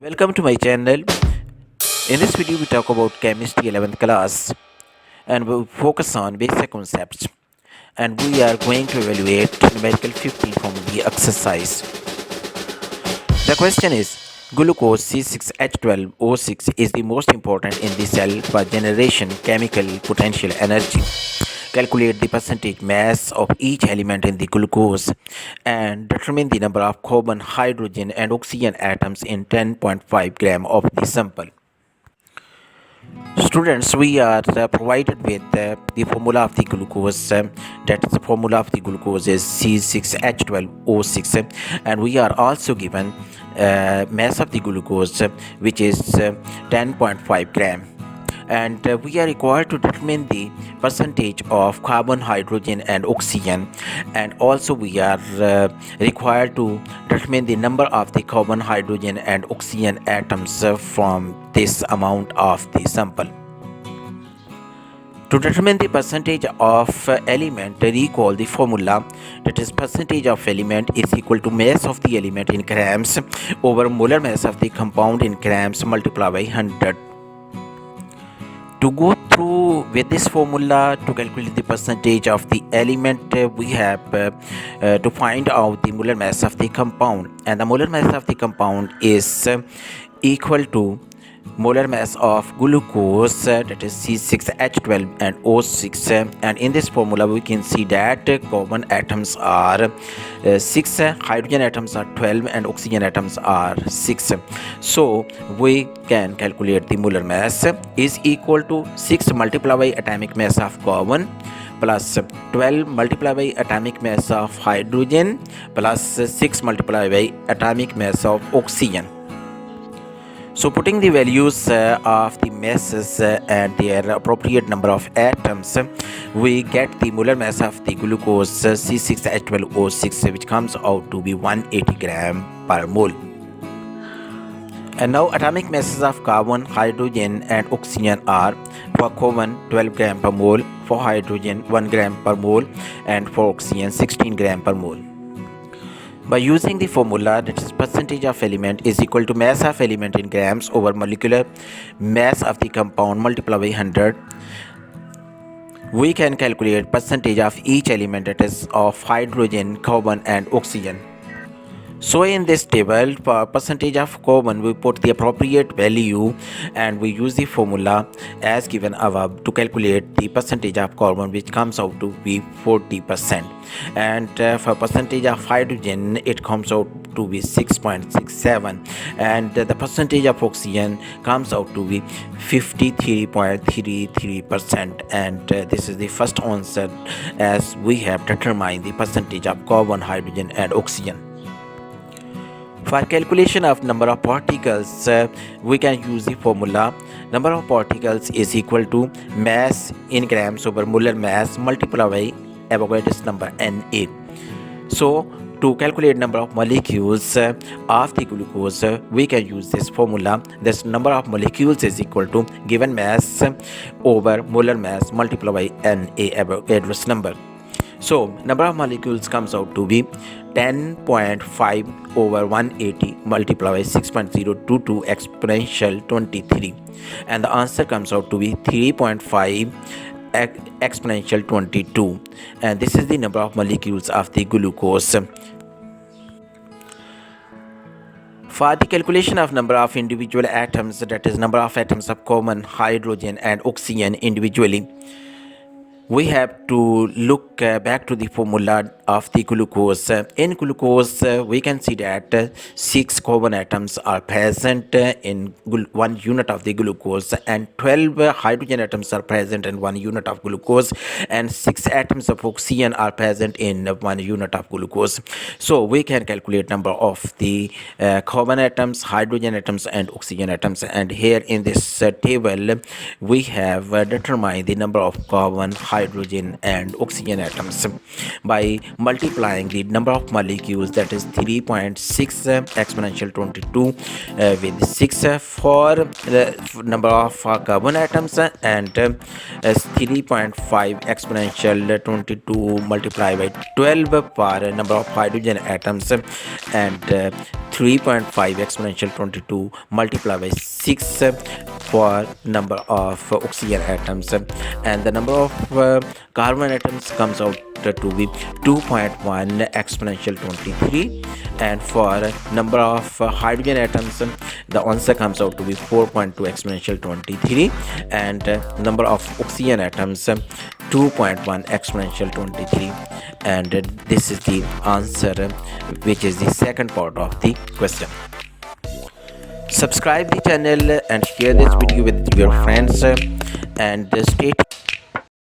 Welcome to my channel. In this video, we talk about chemistry 11th class and we focus on basic concepts. And we are going to evaluate numerical 15 from the exercise. The question is glucose C6H12O6 is the most important in the cell for generation chemical potential energy. Calculate the percentage mass of each element in the glucose and determine the number of carbon, hydrogen and oxygen atoms in 10.5 gram of the sample. Students, we are provided with the formula of the glucose. That is the formula of the glucose is C6H12O6, and we are also given mass of the glucose, which is 10.5 gram. And we are required to determine the percentage of carbon, hydrogen and oxygen, and also we are required to determine the number of the carbon, hydrogen and oxygen atoms from this amount of the sample. To determine the percentage of element, recall the formula, that is percentage of element is equal to mass of the element in grams over molar mass of the compound in grams multiplied by 100. To go through with this formula to calculate the percentage of the element, we have to find out the molar mass of the compound, and the molar mass of the compound is equal to molar mass of glucose, that is C6H12 and O6, and in this formula we can see that carbon atoms are 6, hydrogen atoms are 12 and oxygen atoms are 6. So we can calculate the molar mass is equal to 6 multiplied by atomic mass of carbon plus 12 multiplied by atomic mass of hydrogen plus 6 multiplied by atomic mass of oxygen. So putting the values of the masses and their appropriate number of atoms, we get the molar mass of the glucose C6H12O6, which comes out to be 180 gram per mole. And now atomic masses of carbon, hydrogen and oxygen are: for carbon 12 gram per mole, for hydrogen 1 gram per mole, and for oxygen 16 gram per mole. By using the formula, that is percentage of element is equal to mass of element in grams over molecular mass of the compound multiplied by 100, we can calculate percentage of each element, that is of hydrogen, carbon and oxygen. So in this table, for percentage of carbon, we put the appropriate value and we use the formula as given above to calculate the percentage of carbon, which comes out to be 40%. And for percentage of hydrogen, it comes out to be 6.67, and the percentage of oxygen comes out to be 53.33%. And this is the first answer, as we have determined the percentage of carbon, hydrogen and oxygen. For calculation of number of particles, we can use the formula number of particles is equal to mass in grams over molar mass multiplied by Avogadro's number Na. So to calculate number of molecules of the glucose, we can use this formula. This number of molecules is equal to given mass over molar mass multiplied by Na, Avogadro's number. So number of molecules comes out to be 10.5 over 180 multiplied by 6.022 exponential 23, and the answer comes out to be 3.5 exponential 22, and this is the number of molecules of the glucose. For the calculation of number of individual atoms, that is number of atoms of carbon, hydrogen and oxygen individually, we have to look back to the formula of the glucose. In glucose, we can see that 6 carbon atoms are present in 1 unit of the glucose, and 12 hydrogen atoms are present in 1 unit of glucose, and 6 atoms of oxygen are present in 1 unit of glucose. So we can calculate number of the carbon atoms, hydrogen atoms and oxygen atoms, and here in this table we have determined the number of carbon, hydrogen and oxygen atoms. By multiplying the number of molecules, that is 3.6 exponential 22 with 6 for the number of carbon atoms, and 3.5 exponential 22 multiplied by 12 for number of hydrogen atoms, and 3.5 exponential 22 multiplied by 6 for number of oxygen atoms, and the number of carbon atoms comes out to be 2.1 exponential 23, and for number of hydrogen atoms the answer comes out to be 4.2 exponential 23, and number of oxygen atoms 2.1 exponential 23, and this is the answer, which is the second part of the question. Subscribe the channel and share this video with your friends, and stay